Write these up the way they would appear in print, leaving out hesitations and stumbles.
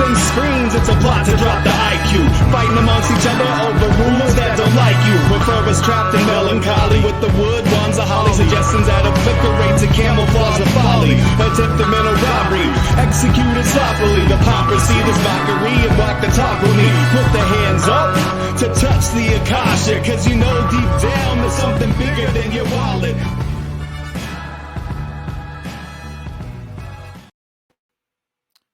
and screams, it's a plot to drop the IQ. Fighting amongst each other over rumors that don't like you. Prefer us trapped in melancholy with the wood wands of holly. Suggestions that obliterate to camouflage the folly. Attempt a mental robbery, executed sloppily. Hypocrisy, this mockery, and walk the talk with me. Put the hands up to touch the Akasha, cause you know deep down there's something bigger than your wallet.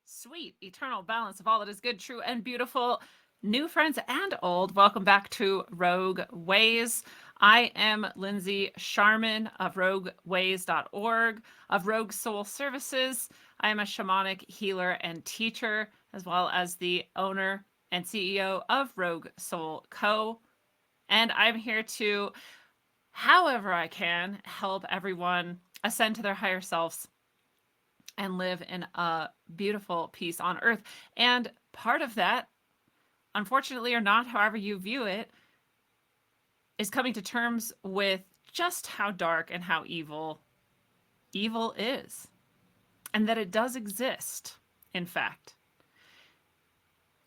Sweet eternal balance of all that is good, true, and beautiful. New friends and old, welcome back to Rogue Ways. I am Lindsay Sharman of rogueways.org, of Rogue Soul Services. I am a shamanic healer and teacher, as well as the owner and CEO of Rogue Soul Co. And I'm here to, however I can, help everyone ascend to their higher selves and live in a beautiful peace on earth. And part of that, unfortunately or not, however you view it, is coming to terms with just how dark and how evil is. And that it does exist, in fact.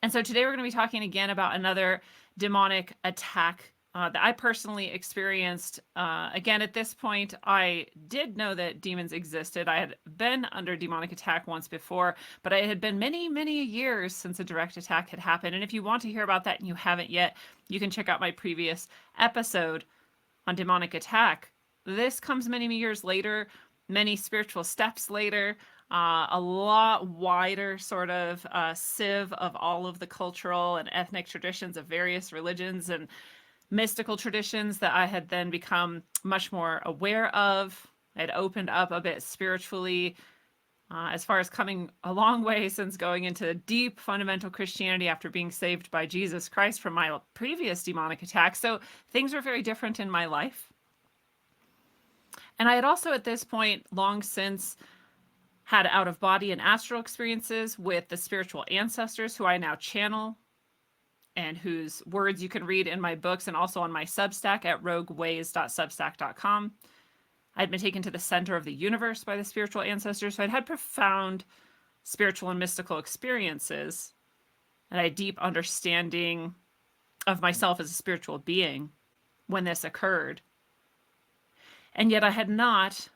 And so today we're going to be talking again about another demonic attack that I personally experienced. Again, at this point, I did know that demons existed. I had been under demonic attack once before, but it had been many, many years since a direct attack had happened. And if you want to hear about that and you haven't yet, you can check out my previous episode on demonic attack. This comes many years later, many spiritual steps later, a lot wider sort of sieve of all of the cultural and ethnic traditions of various religions and mystical traditions that I had then become much more aware of. I had opened up a bit spiritually, as far as coming a long way since going into deep fundamental Christianity after being saved by Jesus Christ from my previous demonic attack. So things were very different in my life. And I had also at this point long since had out-of-body and astral experiences with the spiritual ancestors who I now channel, and whose words you can read in my books and also on my Substack at rogueways.substack.com. I'd been taken to the center of the universe by the spiritual ancestors, so I'd had profound spiritual and mystical experiences, and I had deep understanding of myself as a spiritual being when this occurred. And yet I had not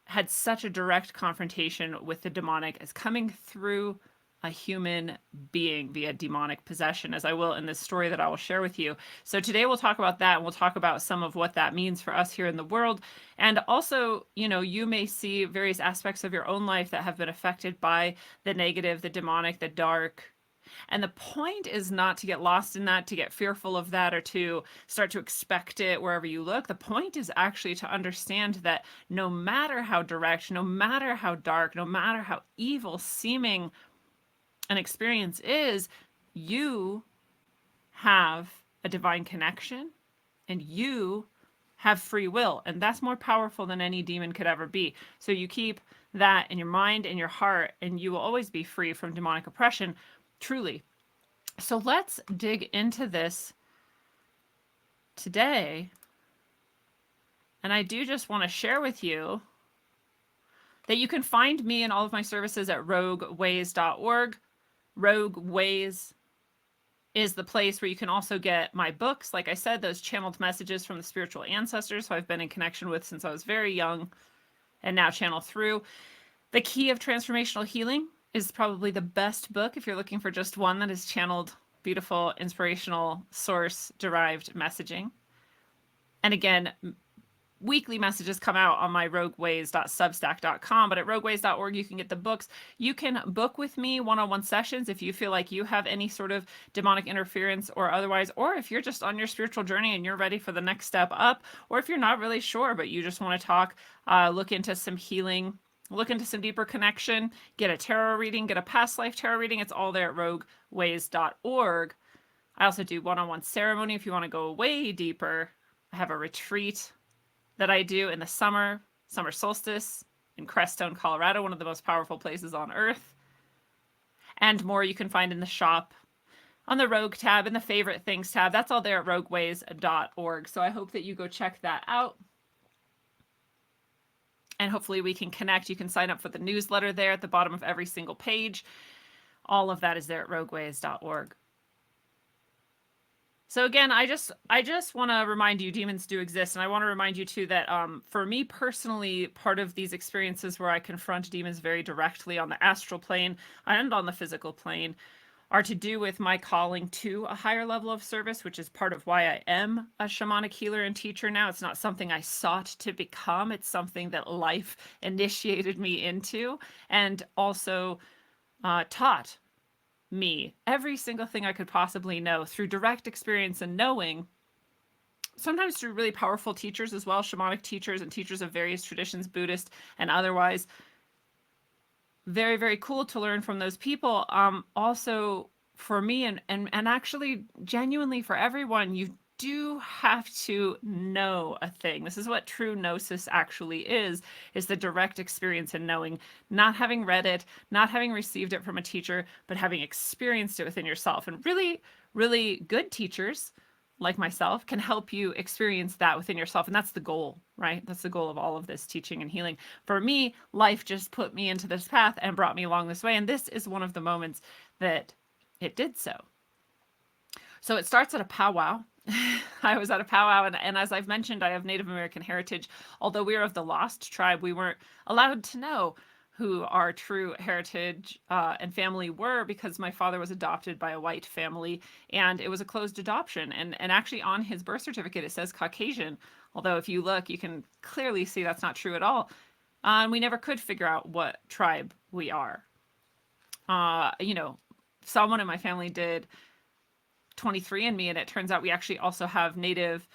had such a direct confrontation with the demonic as coming through a human being via demonic possession, as I will in this story that I will share with you. So today we'll talk about that, and we'll talk about some of what that means for us here in the world. And also, you know, you may see various aspects of your own life that have been affected by the negative, the demonic, the dark. And the point is not to get lost in that, to get fearful of that, or to start to expect it wherever you look. The point is actually to understand that no matter how direct, no matter how dark, no matter how evil seeming an experience is, you have a divine connection and you have free will, and that's more powerful than any demon could ever be. So you keep that in your mind and your heart, and you will always be free from demonic oppression, truly. So let's dig into this today. And I do just want to share with you that you can find me and all of my services at rogueways.org. Rogue Ways is the place where you can also get my books. Like I said, those channeled messages from the spiritual ancestors who I've been in connection with since I was very young and now channel through. The Key of Transformational Healing is probably the best book if you're looking for just one that is channeled, beautiful, inspirational, source-derived messaging. And again, weekly messages come out on my rogueways.substack.com, but at rogueways.org you can get the books. You can book with me one-on-one sessions if you feel like you have any sort of demonic interference or otherwise, or if you're just on your spiritual journey and you're ready for the next step up, or if you're not really sure but you just want to talk, look into some healing, look into some deeper connection, get a tarot reading, get a past life tarot reading. It's all there at rogueways.org. I also do one-on-one ceremony if you want to go way deeper. I have a retreat that I do in the summer solstice in Crestone, Colorado, one of the most powerful places on earth. And more you can find in the shop, on the Rogue tab, in the favorite things tab. That's all there at rogueways.org. So I hope that you go check that out. And hopefully we can connect. You can sign up for the newsletter there at the bottom of every single page. All of that is there at rogueways.org. So again, I just want to remind you, demons do exist, and I want to remind you too that for me personally, part of these experiences where I confront demons very directly on the astral plane and on the physical plane are to do with my calling to a higher level of service, which is part of why I am a shamanic healer and teacher now. It's not something I sought to become. It's something that life initiated me into, and also taught me every single thing I could possibly know through direct experience and knowing, sometimes through really powerful teachers as well, shamanic teachers and teachers of various traditions, Buddhist and otherwise. Very, very cool to learn from those people. Also for me and actually genuinely for everyone, you do have to know a thing. This is what true gnosis actually is the direct experience and knowing, not having read it, not having received it from a teacher, but having experienced it within yourself. And really, really good teachers like myself can help you experience that within yourself. And that's the goal, right? That's the goal of all of this teaching and healing. For me, life just put me into this path and brought me along this way. And this is one of the moments that it did so. So it starts at a powwow. I was at a powwow, and as I've mentioned, I have Native American heritage. Although we are of the Lost tribe, we weren't allowed to know who our true heritage and family were because my father was adopted by a white family, and it was a closed adoption. And actually on his birth certificate, it says Caucasian. Although if you look, you can clearly see that's not true at all. And we never could figure out what tribe we are. Someone in my family did 23andMe, and it turns out we actually also have Native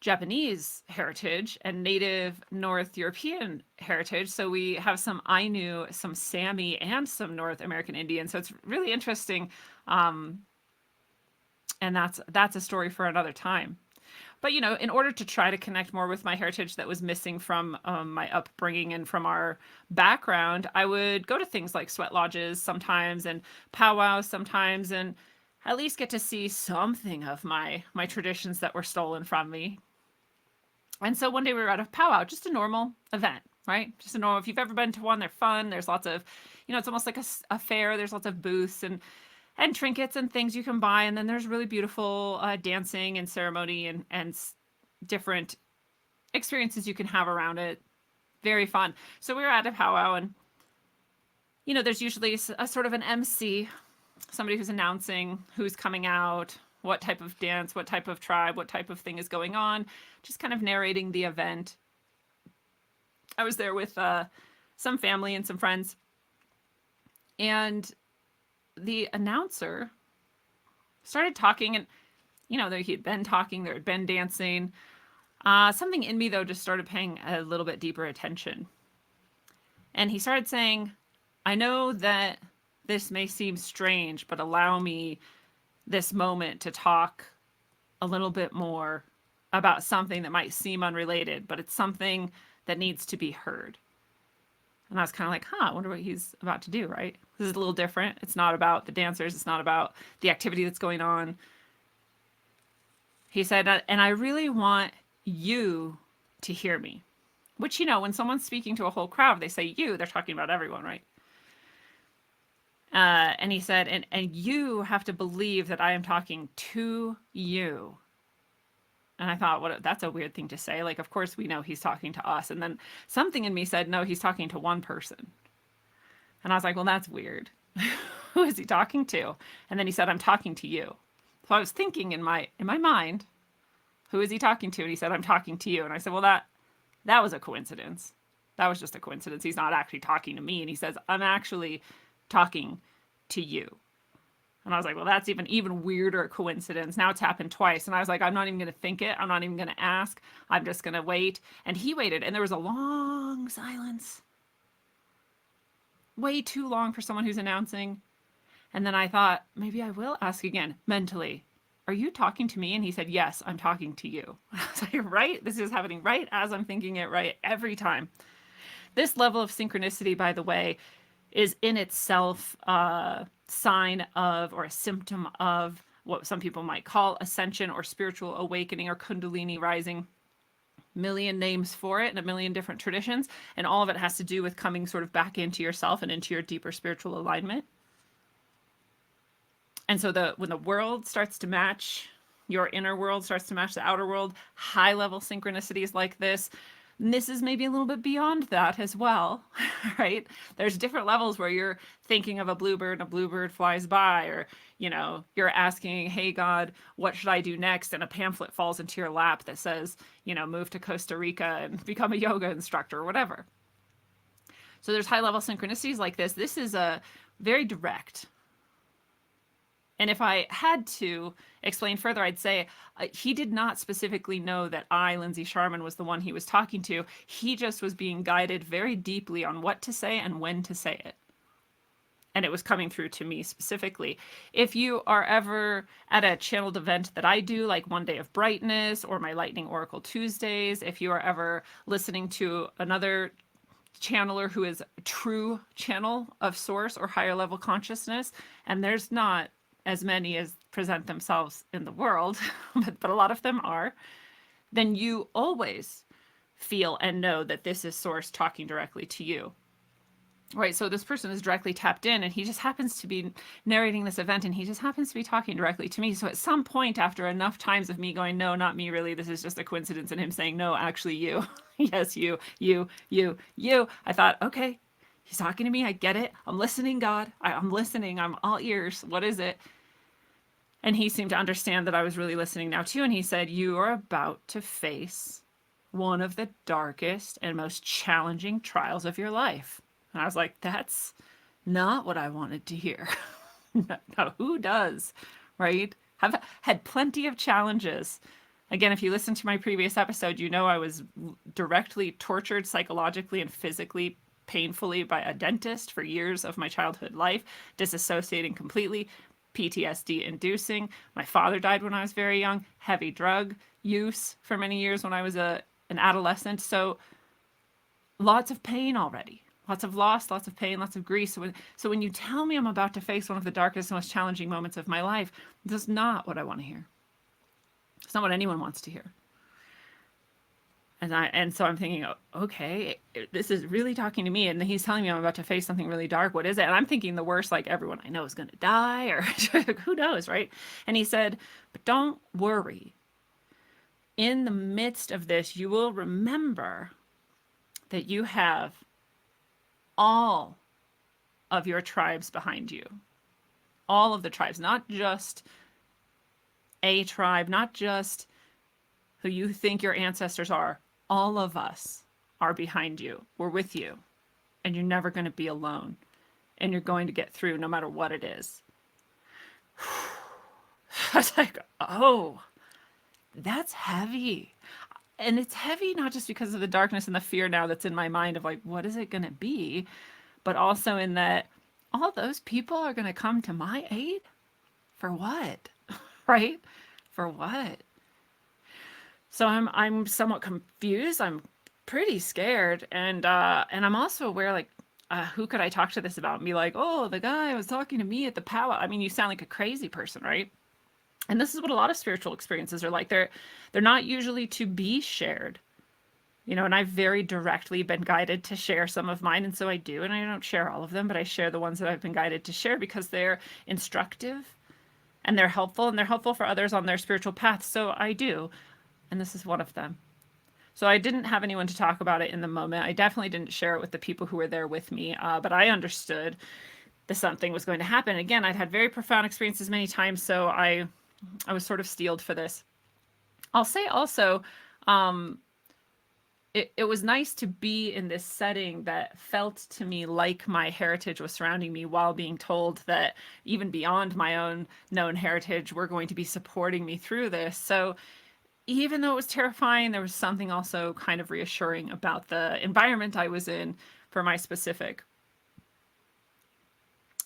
Japanese heritage and Native North European heritage. So we have some Ainu, some Sami, and some North American Indian. So it's really interesting. And that's a story for another time. But, in order to try to connect more with my heritage that was missing from my upbringing and from our background, I would go to things like sweat lodges sometimes and powwows sometimes, and at least get to see something of my traditions that were stolen from me. And so one day we were at a powwow, just a normal event, right? Just a normal, if you've ever been to one, they're fun. There's lots of, it's almost like a fair. There's lots of booths and trinkets and things you can buy. And then there's really beautiful dancing and ceremony and different experiences you can have around it. Very fun. So we were at a powwow, and, there's usually a sort of an MC, somebody who's announcing who's coming out, what type of dance, what type of tribe, what type of thing is going on, just kind of narrating the event. I was there with some family and some friends, and the announcer started talking, and he had been talking, there had been dancing. Something in me though just started paying a little bit deeper attention, and he started saying, "I know that this may seem strange, but allow me this moment to talk a little bit more about something that might seem unrelated, but it's something that needs to be heard." And I was kind of like, I wonder what he's about to do, right? This is a little different. It's not about the dancers. It's not about the activity that's going on. He said, and I really want you to hear me. Which, when someone's speaking to a whole crowd, they say you, they're talking about everyone, right? And he said, and you have to believe that I am talking to you. And I thought, that's a weird thing to say. Like, of course we know he's talking to us. And then something in me said, no, he's talking to one person. And I was like, well, that's weird. Who is he talking to? And then he said, I'm talking to you. So I was thinking in my mind, who is he talking to? And he said, I'm talking to you. And I said, well, that was a coincidence. That was just a coincidence. He's not actually talking to me. And he says, I'm actually talking to you. And I was like, well, that's even weirder coincidence. Now it's happened twice. And I was like, I'm not even going to think it. I'm not even going to ask. I'm just going to wait. And he waited. And there was a long silence. Way too long for someone who's announcing. And then I thought, maybe I will ask again, mentally. Are you talking to me? And he said, yes, I'm talking to you. I was like, right? This is happening right as I'm thinking it, right? Every time. This level of synchronicity, by the way, is in itself a sign of, or a symptom of, what some people might call ascension or spiritual awakening or kundalini rising. Million names for it and a million different traditions. And all of it has to do with coming sort of back into yourself and into your deeper spiritual alignment. And so when the world starts to match, your inner world starts to match the outer world, high level synchronicities like this. And this is maybe a little bit beyond that as well, right? There's different levels where you're thinking of a bluebird and a bluebird flies by, or, you're asking, hey, God, what should I do next? And a pamphlet falls into your lap that says, move to Costa Rica and become a yoga instructor or whatever. So there's high level synchronicities like this. This is a very direct. And if I had to explain further, I'd say he did not specifically know that I, Lindsay Sharman, was the one he was talking to. He just was being guided very deeply on what to say and when to say it. And it was coming through to me specifically. If you are ever at a channeled event that I do, like One Day of Brightness or my Lightning Oracle Tuesdays, if you are ever listening to another channeler who is a true channel of source or higher level consciousness, and there's not as many as present themselves in the world, but a lot of them are, then you always feel and know that this is source talking directly to you. Right, so this person is directly tapped in, and he just happens to be narrating this event, and he just happens to be talking directly to me. So at some point, after enough times of me going, no, not me, really, this is just a coincidence, and him saying, no, actually you, yes, you, I thought, okay, he's talking to me, I get it, I'm listening, God, I'm listening, I'm all ears, what is it? And he seemed to understand that I was really listening now too, and he said, you are about to face one of the darkest and most challenging trials of your life. And I was like, that's not what I wanted to hear. No, who does, right? I've had plenty of challenges. Again, if you listen to my previous episode, you know I was directly tortured psychologically and physically, painfully by a dentist for years of my childhood life, disassociating completely, PTSD inducing. My father died when I was very young, heavy drug use for many years when I was an adolescent. So lots of pain already. Lots of loss, lots of pain, lots of grief. So when you tell me I'm about to face one of the darkest, most challenging moments of my life, this is not what I want to hear. It's not what anyone wants to hear. And so I'm thinking, okay, this is really talking to me, and he's telling me I'm about to face something really dark. What is it? And I'm thinking the worst, like everyone I know is going to die, or who knows, right? And he said, but don't worry. In the midst of this, you will remember that you have all of your tribes behind you. All of the tribes, not just a tribe, not just who you think your ancestors are. All of us are behind you. We're with you. And you're never going to be alone. And you're going to get through no matter what it is. I was like, oh, that's heavy. And it's heavy not just because of the darkness and the fear now that's in my mind of like, what is it going to be? But also in that all those people are going to come to my aid? For what? Right? For what? So I'm somewhat confused. I'm pretty scared. And I'm also aware, like, who could I talk to this about and be like, oh, the guy was talking to me at the powwow. I mean, you sound like a crazy person, right? And this is what a lot of spiritual experiences are like. They're not usually to be shared. And I've very directly been guided to share some of mine, and so I do. And I don't share all of them, but I share the ones that I've been guided to share because they're instructive and they're helpful for others on their spiritual path. So I do. And this is one of them. So I didn't have anyone to talk about it in the moment. I definitely didn't share it with the people who were there with me, but I understood that something was going to happen. Again, I'd had very profound experiences many times, so I was sort of steeled for this. I'll say also, it was nice to be in this setting that felt to me like my heritage was surrounding me while being told that even beyond my own known heritage, we're going to be supporting me through this. So even though it was terrifying, there was something also kind of reassuring about the environment I was in for my specific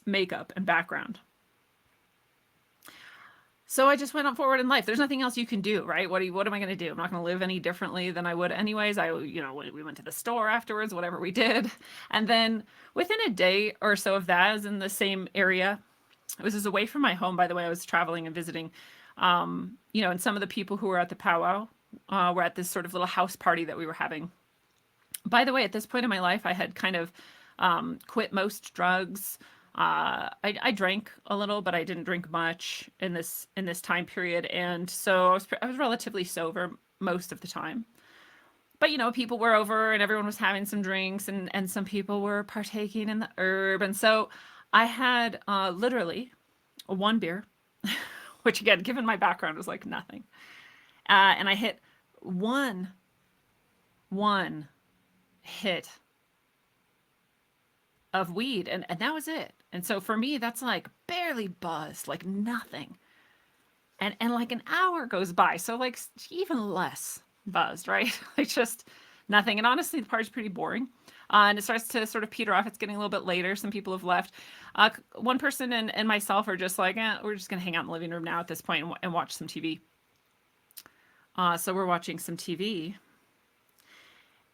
makeup and background. So I just went on forward in life. There's nothing else you can do, right? What am I going to do? I'm not going to live any differently than I would anyways. We went to the store afterwards, whatever we did. And then within a day or so of that, I was in the same area. It was away from my home, by the way. I was traveling and visiting. And some of the people who were at the powwow were at this sort of little house party that we were having. By the way, at this point in my life, I had kind of quit most drugs. I drank a little, but I didn't drink much in this time period, and so I was relatively sober most of the time. But people were over and everyone was having some drinks, and some people were partaking in the herb, and so I had literally one beer, which again, given my background, was like nothing, and I hit one one hit of weed, and that was it. And so for me, that's like barely buzzed, like nothing. And like an hour goes by, so like even less buzzed, right? Like just nothing. And honestly, the party's pretty boring. And it starts to sort of peter off. It's getting a little bit later. Some people have left. One person and myself are just like, we're just gonna hang out in the living room now at this point and watch some TV. So we're watching some TV,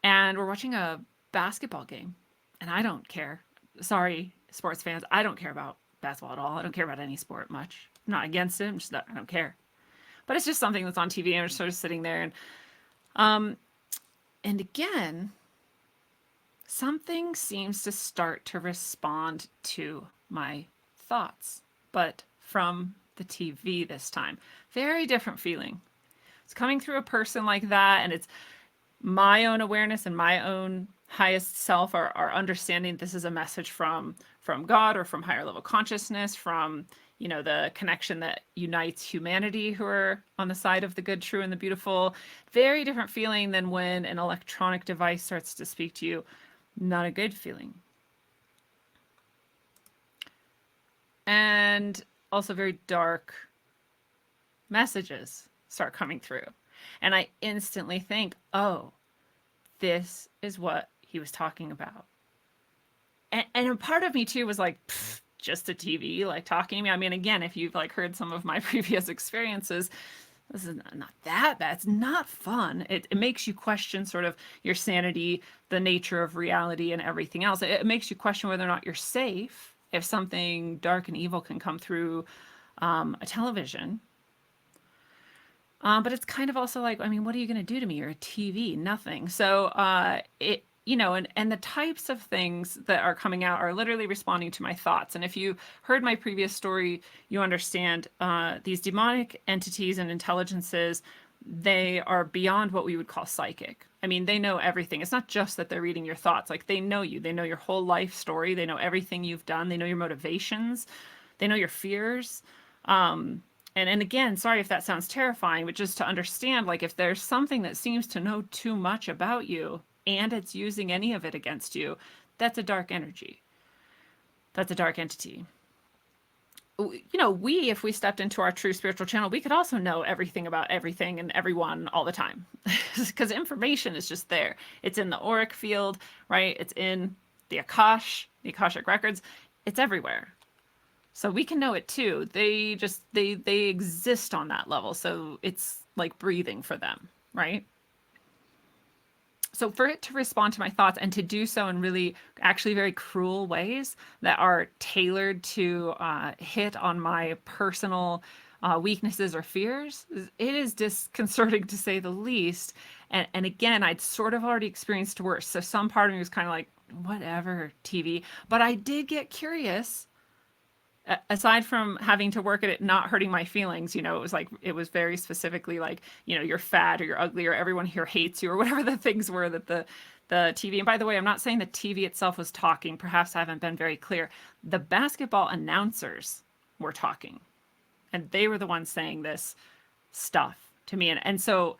and we're watching a basketball game, and I don't care. Sorry, sports fans, I don't care about basketball at all. I don't care about any sport much. I'm not against it. I'm just not, I don't care. But it's just something that's on TV, and I'm just sort of sitting there, and again, something seems to start to respond to my thoughts, but from the TV this time. Very different feeling. It's coming through a person like that, and it's my own awareness and my own highest self are understanding this is a message from God or from higher level consciousness, from the connection that unites humanity who are on the side of the good, true, and the beautiful. Very different feeling than when an electronic device starts to speak to you. Not a good feeling. And also very dark messages start coming through. And I instantly think, oh, this is what he was talking about. And a part of me too was like, just a TV, like talking to me. I mean, again, if you've like heard some of my previous experiences, this is not that bad. It's not fun. It makes you question sort of your sanity, the nature of reality, and everything else. It makes you question whether or not you're safe if something dark and evil can come through a television. But it's kind of also like, I mean, what are you going to do to me? You're a TV, nothing. So and the types of things that are coming out are literally responding to my thoughts. And if you heard my previous story, you understand these demonic entities and intelligences, they are beyond what we would call psychic. I mean, they know everything. It's not just that they're reading your thoughts. Like they know you. They know your whole life story. They know everything you've done. They know your motivations. They know your fears. And again, sorry if that sounds terrifying, but just to understand, like if there's something that seems to know too much about you and it's using any of it against you, that's a dark energy. That's a dark entity. If we stepped into our true spiritual channel, we could also know everything about everything and everyone all the time because information is just there. It's in the auric field, right? It's in the Akashic records. It's everywhere. So we can know it too. They exist on that level. So it's like breathing for them, right? So for it to respond to my thoughts and to do so in really actually very cruel ways that are tailored to hit on my personal weaknesses or fears, it is disconcerting to say the least. And again, I'd sort of already experienced worse. So some part of me was kind of like, whatever, TV. But I did get curious. Aside from having to work at it not hurting my feelings, it was very specifically like, you're fat or you're ugly or everyone here hates you or whatever the things were that the TV. And by the way, I'm not saying the TV itself was talking. Perhaps I haven't been very clear. The basketball announcers were talking, and they were the ones saying this stuff to me. And so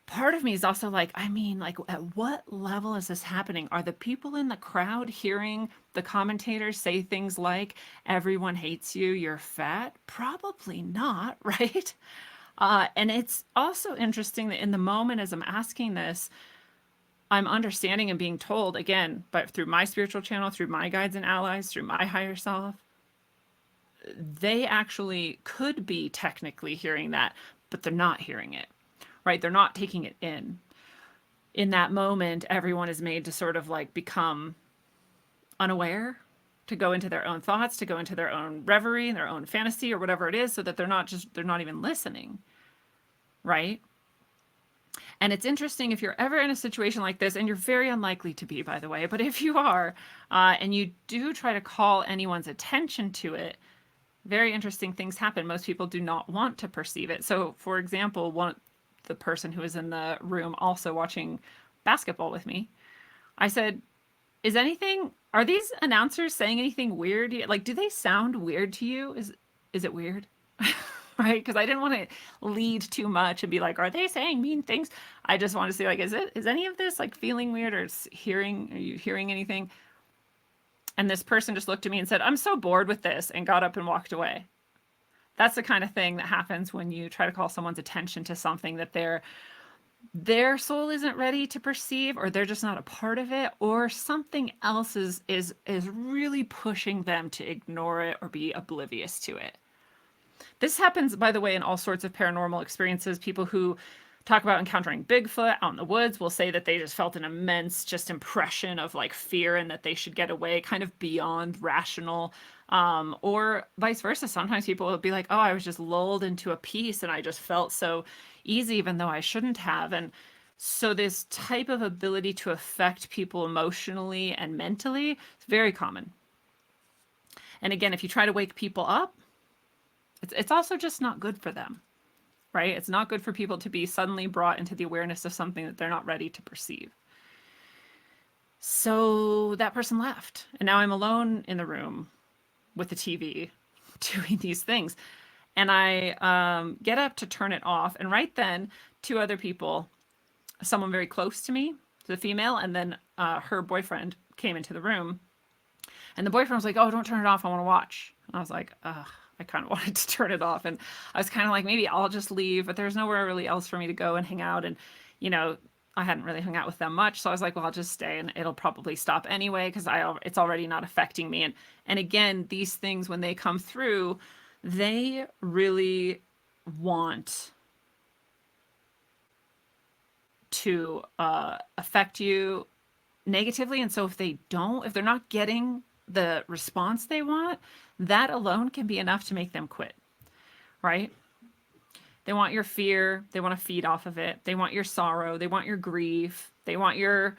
part of me is also like, I mean, like, at what level is this happening? Are the people in the crowd hearing the commentators say things like, everyone hates you, you're fat? Probably not, right? And it's also interesting that in the moment as I'm asking this, I'm understanding and being told, again, but through my spiritual channel, through my guides and allies, through my higher self, they actually could be technically hearing that, but they're not hearing it. Right? They're not taking it in. In that moment, everyone is made to sort of like become unaware, to go into their own thoughts, to go into their own reverie, their own fantasy or whatever it is, so that they're not even listening. Right? And it's interesting if you're ever in a situation like this, and you're very unlikely to be, by the way, but if you are, and you do try to call anyone's attention to it, very interesting things happen. Most people do not want to perceive it. So, for example, the person who was in the room also watching basketball with me, I said, are these announcers saying anything weird? Like, do they sound weird to you? Is it weird? Right? Because I didn't want to lead too much and be like, are they saying mean things? I just want to say, like, is any of this like feeling weird, or are you hearing anything? And this person just looked at me and said, I'm so bored with this, and got up and walked away. That's the kind of thing that happens when you try to call someone's attention to something that their soul isn't ready to perceive, or they're just not a part of it, or something else is really pushing them to ignore it or be oblivious to it. This happens, by the way, in all sorts of paranormal experiences. People who talk about encountering Bigfoot out in the woods will say that they just felt an immense just impression of like fear, and that they should get away, kind of beyond rational. Or vice versa. Sometimes people will be like, oh, I was just lulled into a peace and I just felt so easy, even though I shouldn't have. And so this type of ability to affect people emotionally and mentally is very common. And again, if you try to wake people up, it's also just not good for them, right? It's not good for people to be suddenly brought into the awareness of something that they're not ready to perceive. So that person left, and now I'm alone in the room with the TV doing these things. And I get up to turn it off, and right then, two other people, someone very close to me, the female, and then her boyfriend came into the room. And the boyfriend was like, oh, don't turn it off, I want to watch. And I was like, ugh. I kind of wanted to turn it off, and I was kind of like, maybe I'll just leave, but there's nowhere really else for me to go and hang out. And, I hadn't really hung out with them much. So I was like, well, I'll just stay, and it'll probably stop anyway, because it's already not affecting me. And again, these things, when they come through, they really want to affect you negatively. And so if they're not getting the response they want, that alone can be enough to make them quit, right? They want your fear. They want to feed off of it. They want your sorrow. They want your grief. They want your,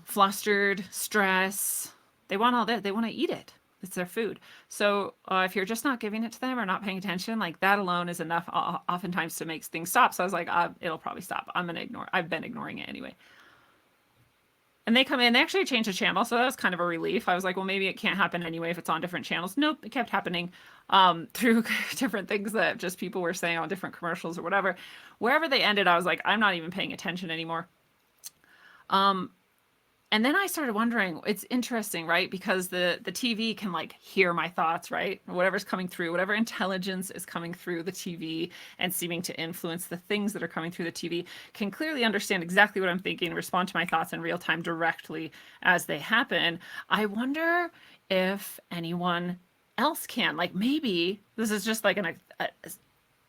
flustered stress. They want all that. They want to eat it. It's their food. So if you're just not giving it to them or not paying attention, like that alone is enough oftentimes to make things stop. So I was like, it'll probably stop. I'm going to ignore. I've been ignoring it anyway. And they come in, they actually changed the channel. So that was kind of a relief. I was like, well, maybe it can't happen anyway if it's on different channels. Nope, it kept happening through different things that just people were saying on different commercials or whatever. Wherever they ended, I was like, I'm not even paying attention anymore. And then I started wondering, it's interesting, right? Because the TV can like hear my thoughts, right? Whatever's coming through, whatever intelligence is coming through the TV and seeming to influence the things that are coming through the TV can clearly understand exactly what I'm thinking, respond to my thoughts in real time directly as they happen. I wonder if anyone else can. Like maybe this is just like an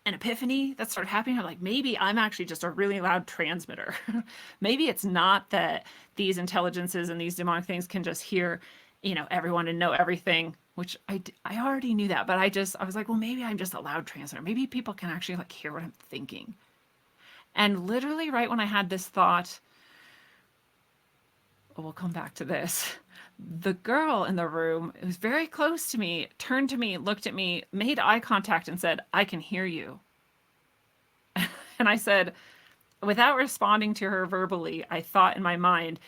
epiphany that started happening. I'm like, maybe I'm actually just a really loud transmitter. Maybe it's not that these intelligences and these demonic things can just hear, everyone and know everything, which I already knew that, but I was like, well, maybe I'm just a loud transmitter. Maybe people can actually like hear what I'm thinking. And literally right when I had this thought, we'll come back to this. The girl in the room, who was very close to me, turned to me, looked at me, made eye contact, and said, I can hear you. And I said, without responding to her verbally, I thought in my mind,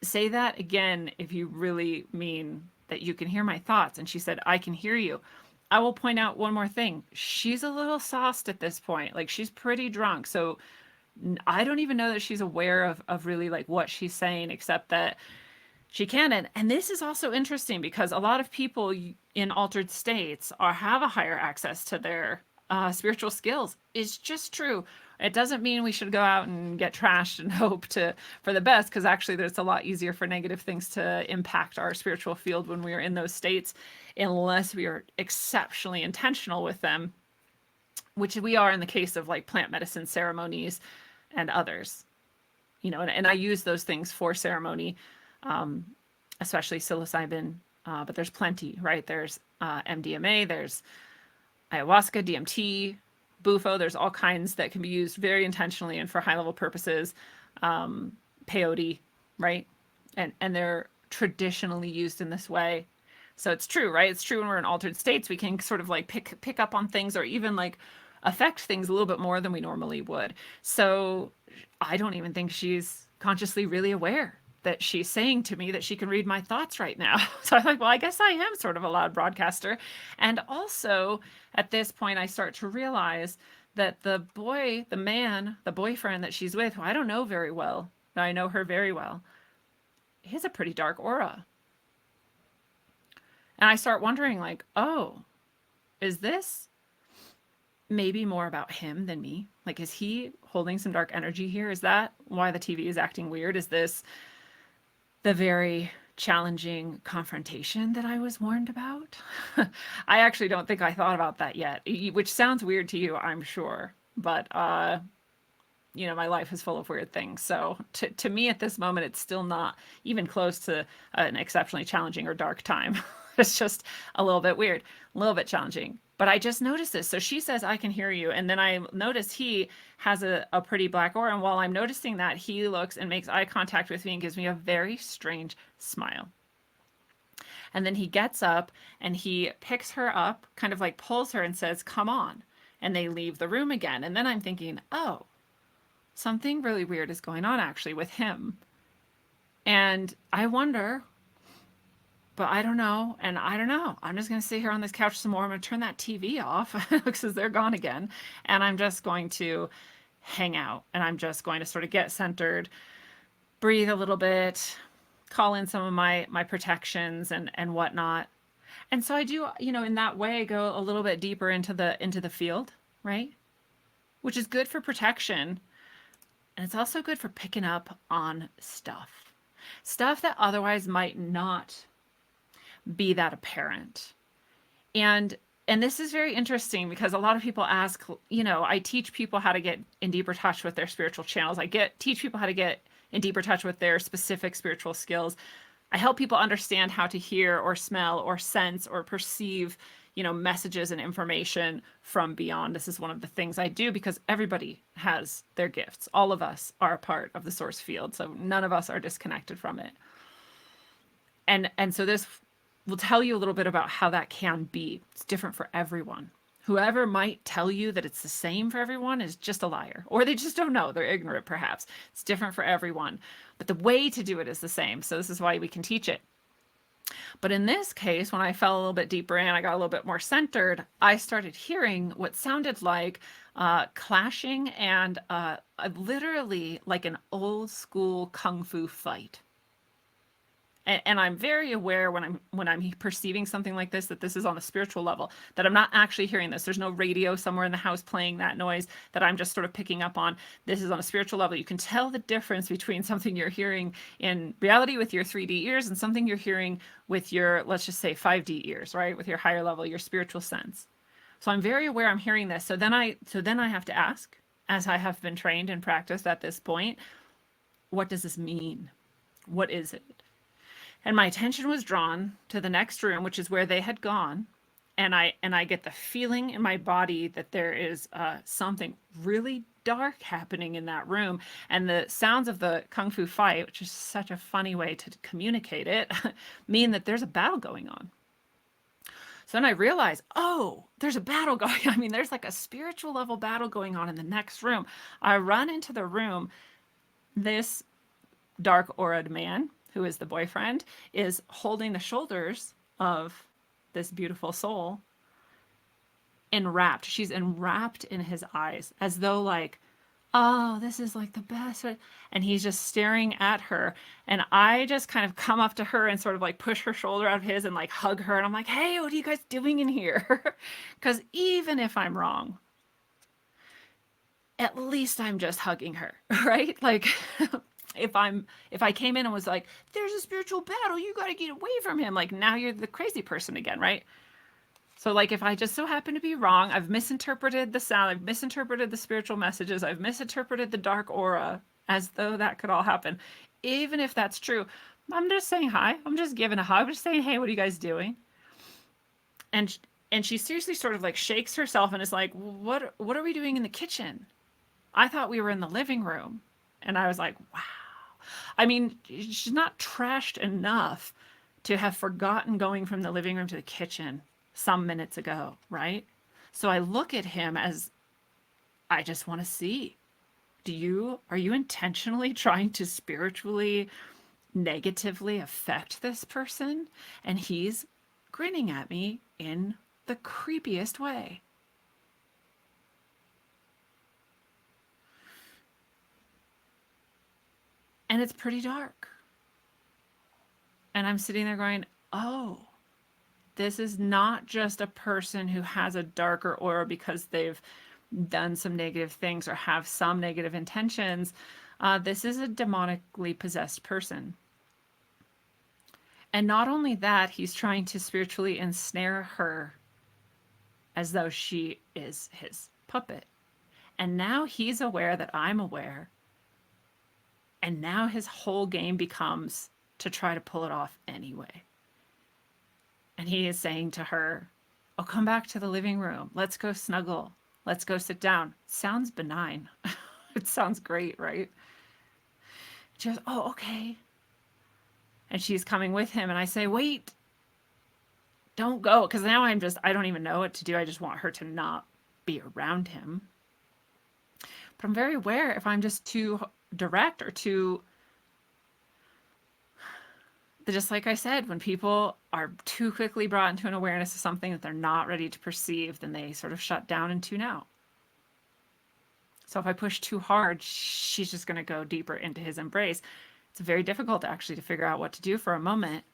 say that again if you really mean that you can hear my thoughts. And she said, I can hear you. I will point out one more thing. She's a little sauced at this point. Like she's pretty drunk. So I don't even know that she's aware of really like what she's saying, except that she can. And this is also interesting because a lot of people in altered states have a higher access to their spiritual skills. It's just true. It doesn't mean we should go out and get trashed and hope for the best, because actually it's a lot easier for negative things to impact our spiritual field when we are in those states, unless we are exceptionally intentional with them, which we are in the case of like plant medicine ceremonies and others. And I use those things for ceremony, especially psilocybin, but there's plenty, right? There's MDMA, there's ayahuasca, DMT, Bufo, there's all kinds that can be used very intentionally and for high level purposes. Peyote, right? And they're traditionally used in this way. So it's true, right? It's true when we're in altered states, we can sort of like pick up on things or even like affect things a little bit more than we normally would. So I don't even think she's consciously really aware that she's saying to me that she can read my thoughts right now. So I'm like, well, I guess I am sort of a loud broadcaster. And also at this point, I start to realize that the boy, the man, the boyfriend that she's with, who I don't know very well, but I know her very well, he has a pretty dark aura. And I start wondering, like, oh, is this maybe more about him than me? Like, is he holding some dark energy here? Is that why the TV is acting weird? Is this the very challenging confrontation that I was warned about? I actually don't think I thought about that yet, which sounds weird to you, I'm sure. But, you know, my life is full of weird things. So to me at this moment, it's still not even close to an exceptionally challenging or dark time. It's just a little bit weird, a little bit challenging. But I just noticed this. So she says, I can hear you. And then I notice he has a pretty black aura. And while I'm noticing that, he looks and makes eye contact with me and gives me a very strange smile. And then he gets up and he picks her up, kind of like pulls her and says, come on. And they leave the room again. And then I'm thinking, oh, something really weird is going on actually with him. And I wonder, but I don't know. And I don't know. I'm just going to sit here on this couch some more. I'm going to turn that TV off because they're gone again. And I'm just going to hang out. And I'm just going to sort of get centered, breathe a little bit, call in some of my protections and whatnot. And so I do, you know, in that way, go a little bit deeper into the field, right? Which is good for protection. And it's also good for picking up on stuff that otherwise might not be that apparent. And this is very interesting because a lot of people ask, you know, I teach people how to get in deeper touch with their spiritual channels. Teach people how to get in deeper touch with their specific spiritual skills. I help people understand how to hear or smell or sense or perceive, you know, messages and information from beyond. This is one of the things I do because everybody has their gifts. All of us are a part of the source field, so none of us are disconnected from it. And so this will tell you a little bit about how that can be. It's different for everyone. Whoever might tell you that it's the same for everyone is just a liar, or they just don't know. They're ignorant, perhaps. It's different for everyone, but the way to do it is the same. So this is why we can teach it. But in this case, when I fell a little bit deeper in, I got a little bit more centered, I started hearing what sounded like clashing and literally like an old school kung fu fight. And I'm very aware when I'm perceiving something like this, that this is on a spiritual level, that I'm not actually hearing this. There's no radio somewhere in the house playing that noise that I'm just sort of picking up on. This is on a spiritual level. You can tell the difference between something you're hearing in reality with your 3D ears and something you're hearing with your, let's just say 5D ears, right? With your higher level, your spiritual sense. So I'm very aware I'm hearing this. So then I have to ask, as I have been trained and practiced at this point, what does this mean? What is it? And my attention was drawn to the next room, which is where they had gone. And I get the feeling in my body that there is something really dark happening in that room. And the sounds of the kung fu fight, which is such a funny way to communicate it, mean that there's a battle going on. So then I realize, oh, there's a battle going on. I mean, there's like a spiritual level battle going on in the next room. I run into the room. This dark auraed man, who is the boyfriend, is holding the shoulders of this beautiful soul, enwrapped. She's enwrapped in his eyes, as though like, oh, this is like the best. And he's just staring at her. And I just kind of come up to her and sort of like push her shoulder out of his and like hug her. And I'm like, hey, what are you guys doing in here? Because even if I'm wrong, at least I'm just hugging her, right? Like, if I came in and was like, there's a spiritual battle, you got to get away from him, like now you're the crazy person again, right? So like if I just so happen to be wrong, I've misinterpreted the sound, I've misinterpreted the spiritual messages, I've misinterpreted the dark aura, as though that could all happen. Even if that's true, I'm just saying hi. I'm just giving a hug. I'm just saying, hey, what are you guys doing? And And she seriously sort of like shakes herself and is like, what are we doing in the kitchen? I thought we were in the living room. And I was like, wow. I mean, she's not trashed enough to have forgotten going from the living room to the kitchen some minutes ago, right? So I look at him as, I just want to see. Are you intentionally trying to spiritually negatively affect this person? And he's grinning at me in the creepiest way. And it's pretty dark. And I'm sitting there going, oh, this is not just a person who has a darker aura because they've done some negative things or have some negative intentions. This is a demonically possessed person. And not only that, he's trying to spiritually ensnare her as though she is his puppet. And now he's aware that I'm aware. And now his whole game becomes to try to pull it off anyway. And he is saying to her, oh, come back to the living room. Let's go snuggle. Let's go sit down. Sounds benign. It sounds great, right? She goes, oh, okay. And she's coming with him. And I say, wait, don't go. Because now I don't even know what to do. I just want her to not be around him. But I'm very aware if I'm just too direct or too, just like I said, when people are too quickly brought into an awareness of something that they're not ready to perceive, then they sort of shut down and tune out. So if I push too hard, she's just going to go deeper into his embrace. It's very difficult actually to figure out what to do for a moment.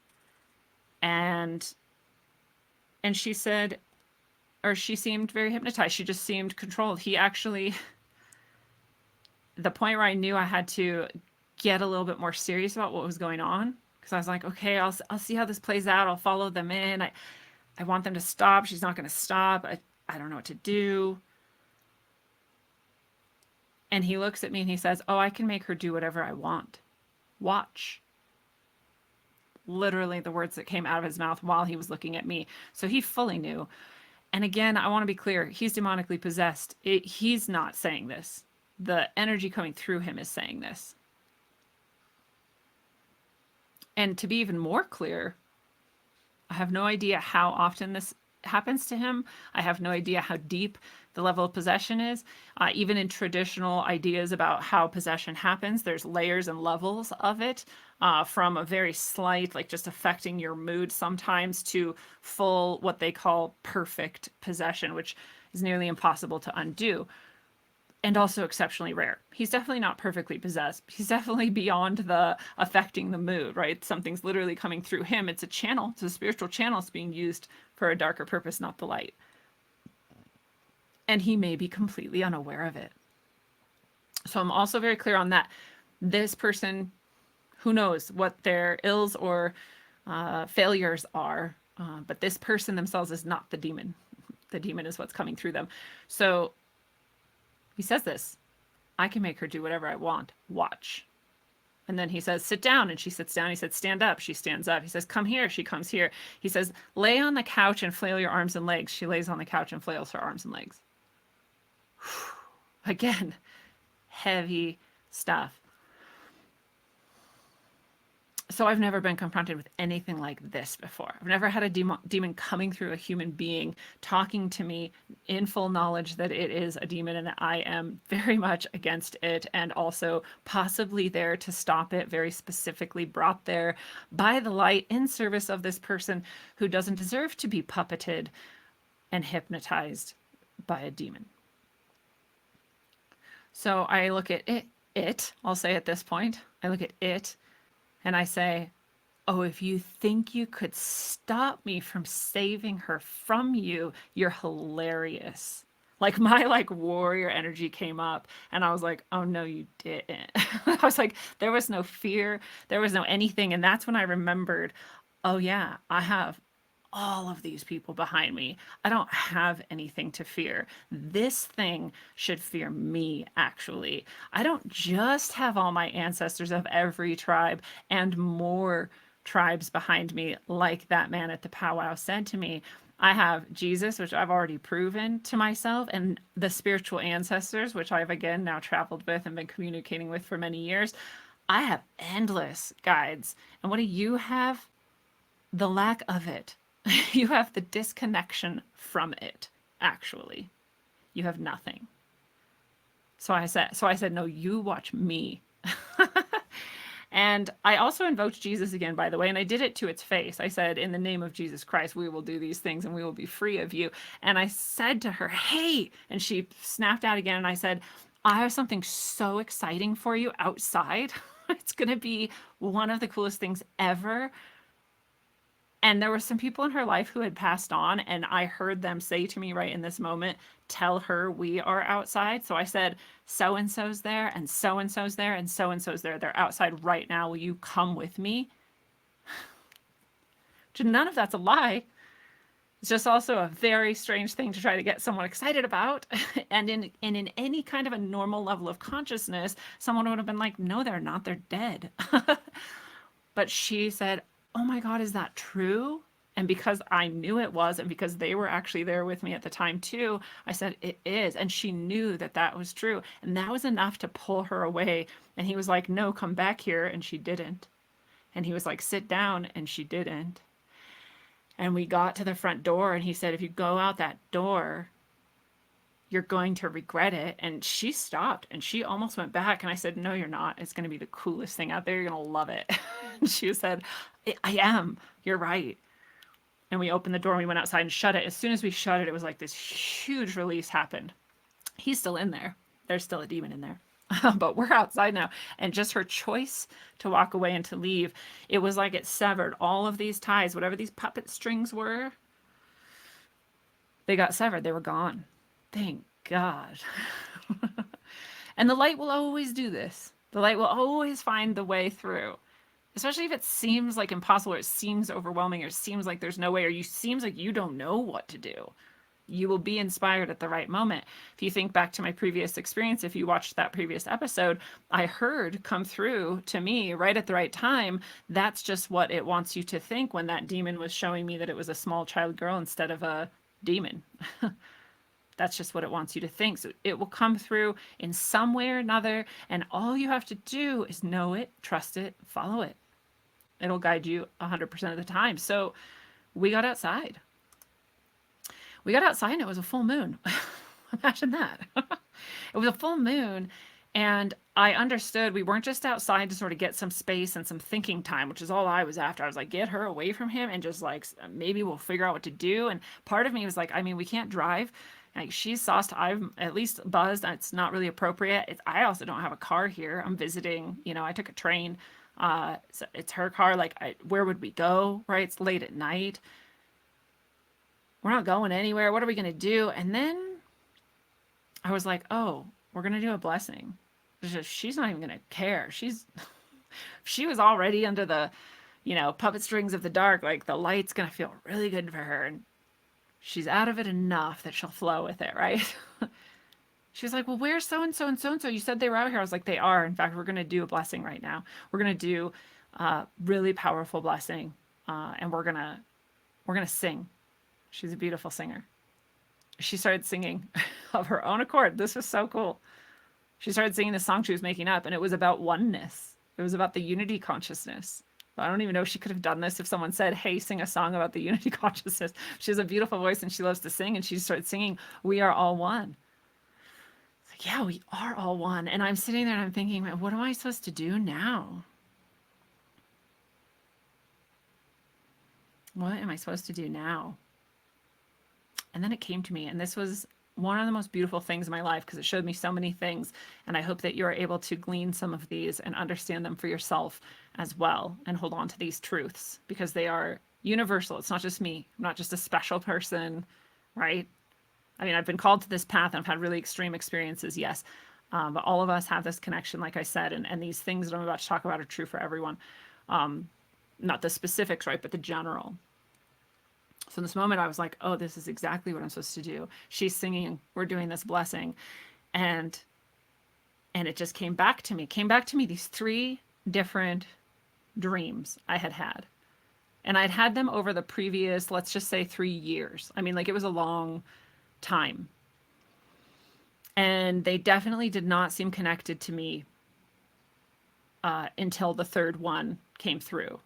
And she said, or she seemed very hypnotized. She just seemed controlled. He actually, the point where I knew I had to get a little bit more serious about what was going on, because I was like, okay, I'll see how this plays out. I'll follow them in. I want them to stop. She's not going to stop. I don't know what to do. And he looks at me and he says, oh, I can make her do whatever I want. Watch. Literally the words that came out of his mouth while he was looking at me. So he fully knew. And again, I want to be clear. He's demonically possessed. He's not saying this. The energy coming through him is saying this. And to be even more clear, I have no idea how often this happens to him. I have no idea how deep the level of possession is. Even in traditional ideas about how possession happens, there's layers and levels of it, from a very slight, like just affecting your mood sometimes, to full, what they call perfect possession, which is nearly impossible to undo. And also exceptionally rare. He's definitely not perfectly possessed. He's definitely beyond the affecting the mood, right? Something's literally coming through him. It's a channel. It's a spiritual channel. It's being used for a darker purpose, not the light. And he may be completely unaware of it. So I'm also very clear on that. This person, who knows what their ills or failures are, but this person themselves is not the demon. The demon is what's coming through them. So he says this, I can make her do whatever I want. Watch. And then he says, sit down. And she sits down. He said, stand up. She stands up. He says, come here. She comes here. He says, lay on the couch and flail your arms and legs. She lays on the couch and flails her arms and legs. Again, heavy stuff. So I've never been confronted with anything like this before. I've never had a demon coming through a human being, talking to me in full knowledge that it is a demon and that I am very much against it, and also possibly there to stop it, very specifically brought there by the light in service of this person who doesn't deserve to be puppeted and hypnotized by a demon. So I look at it, I'll say at this point, I look at it, and I say, oh, if you think you could stop me from saving her from you, you're hilarious. Like my warrior energy came up and I was like, oh no, you didn't. I was like, there was no fear. There was no anything. And that's when I remembered, oh yeah, I have all of these people behind me. I don't have anything to fear. This thing should fear me, actually. I don't just have all my ancestors of every tribe and more tribes behind me, like that man at the powwow said to me. I have Jesus, which I've already proven to myself, and the spiritual ancestors, which I've again now traveled with and been communicating with for many years. I have endless guides. And what do you have? The lack of it. You have the disconnection from it, actually. You have nothing. So I said, no, you watch me. And I also invoked Jesus again, by the way, and I did it to its face. I said, in the name of Jesus Christ, we will do these things and we will be free of you. And I said to her, hey, and she snapped out again. And I said, I have something so exciting for you outside. It's going to be one of the coolest things ever. And there were some people in her life who had passed on, and I heard them say to me right in this moment, tell her we are outside. So I said, so and so's there, and so and so's there, and so and so's there. They're outside right now. Will you come with me? None of that's a lie. It's just also a very strange thing to try to get someone excited about. And in any kind of a normal level of consciousness, someone would have been like, no, they're not. They're dead. But she said, oh my God, is that true? And because I knew it was, and because they were actually there with me at the time too, I said, it is. And she knew that that was true. And that was enough to pull her away. And he was like, no, come back here. And she didn't. And he was like, sit down. And she didn't. And we got to the front door, and he said, if you go out that door, you're going to regret it. And she stopped and she almost went back. And I said, no, you're not. It's going to be the coolest thing out there. You're going to love it. And she said, I am. You're right. And we opened the door and we went outside and shut it. As soon as we shut it, it was like this huge release happened. He's still in there. There's still a demon in there. But we're outside now. And just her choice to walk away and to leave, it was like it severed all of these ties, whatever these puppet strings were. They got severed. They were gone. Thank God. And the light will always do this. The light will always find the way through. Especially if it seems like impossible, or it seems overwhelming, or it seems like there's no way, or you seems like you don't know what to do. You will be inspired at the right moment. If you think back to my previous experience, if you watched that previous episode, I heard come through to me right at the right time. That's just what it wants you to think when that demon was showing me that it was a small child girl instead of a demon. That's just what it wants you to think. So it will come through in some way or another. And all you have to do is know it, trust it, follow it. It'll guide you 100% of the time. So we got outside. We got outside and it was a full moon. Imagine that. It was a full moon. And I understood we weren't just outside to sort of get some space and some thinking time, which is all I was after. I was like, get her away from him and just like, maybe we'll figure out what to do. And part of me was like, I mean, we can't drive. Like, she's sauced. I'm at least buzzed. It's not really appropriate. I also don't have a car here. I'm visiting, I took a train. So it's her car. Like, where would we go? Right? It's late at night. We're not going anywhere. What are we going to do? And then I was like, oh, we're going to do a blessing. She's not even going to care. She was already under the, puppet strings of the dark. Like, the light's going to feel really good for her. And she's out of it enough that she'll flow with it, right? She was like, well, where's so-and-so and so-and-so? You said they were out here. I was like, they are. In fact, we're going to do a blessing right now. We're going to do a really powerful blessing. And we're going to sing. She's a beautiful singer. She started singing of her own accord. This was so cool. She started singing the song she was making up, and it was about oneness. It was about the unity consciousness. I don't even know if she could have done this if someone said, hey, sing a song about the unity consciousness. She has a beautiful voice and she loves to sing, and she started singing, we are all one. It's like, yeah, we are all one. And I'm sitting there and I'm thinking, what am I supposed to do now? What am I supposed to do now? And then it came to me, and this was one of the most beautiful things in my life because it showed me so many things. And I hope that you're able to glean some of these and understand them for yourself as well, and hold on to these truths because they are universal. It's not just me. I'm not just a special person, right? I mean, I've been called to this path and I've had really extreme experiences, yes. But all of us have this connection, like I said, and these things that I'm about to talk about are true for everyone. Not the specifics, right, but the general. So in this moment, I was like, oh, this is exactly what I'm supposed to do. She's singing, we're doing this blessing. And it just came back to me. These 3 different dreams I had had. And I'd had them over the previous, let's just say 3 years. I mean, like it was a long time. And they definitely did not seem connected to me until the third one came through.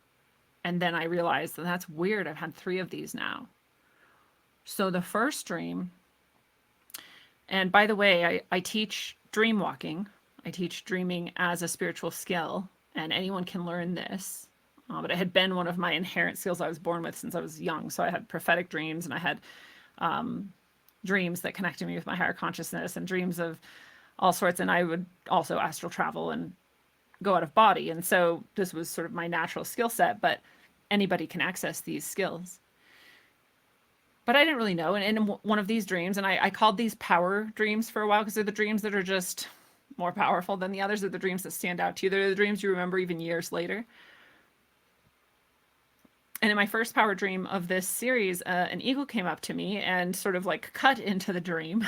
And then I realized that that's weird. I've had 3 of these now. So the first dream, and by the way, I teach dream walking. I teach dreaming as a spiritual skill, and anyone can learn this. But it had been one of my inherent skills I was born with since I was young. So I had prophetic dreams, and I had dreams that connected me with my higher consciousness, and dreams of all sorts. And I would also astral travel and go out of body. And so this was sort of my natural skill set, but anybody can access these skills. But I didn't really know. And in one of these dreams, and I called these power dreams for a while because they're the dreams that are just more powerful than the others. They're the dreams that stand out to you. They're the dreams you remember even years later. And in my first power dream of this series, an eagle came up to me and sort of like cut into the dream,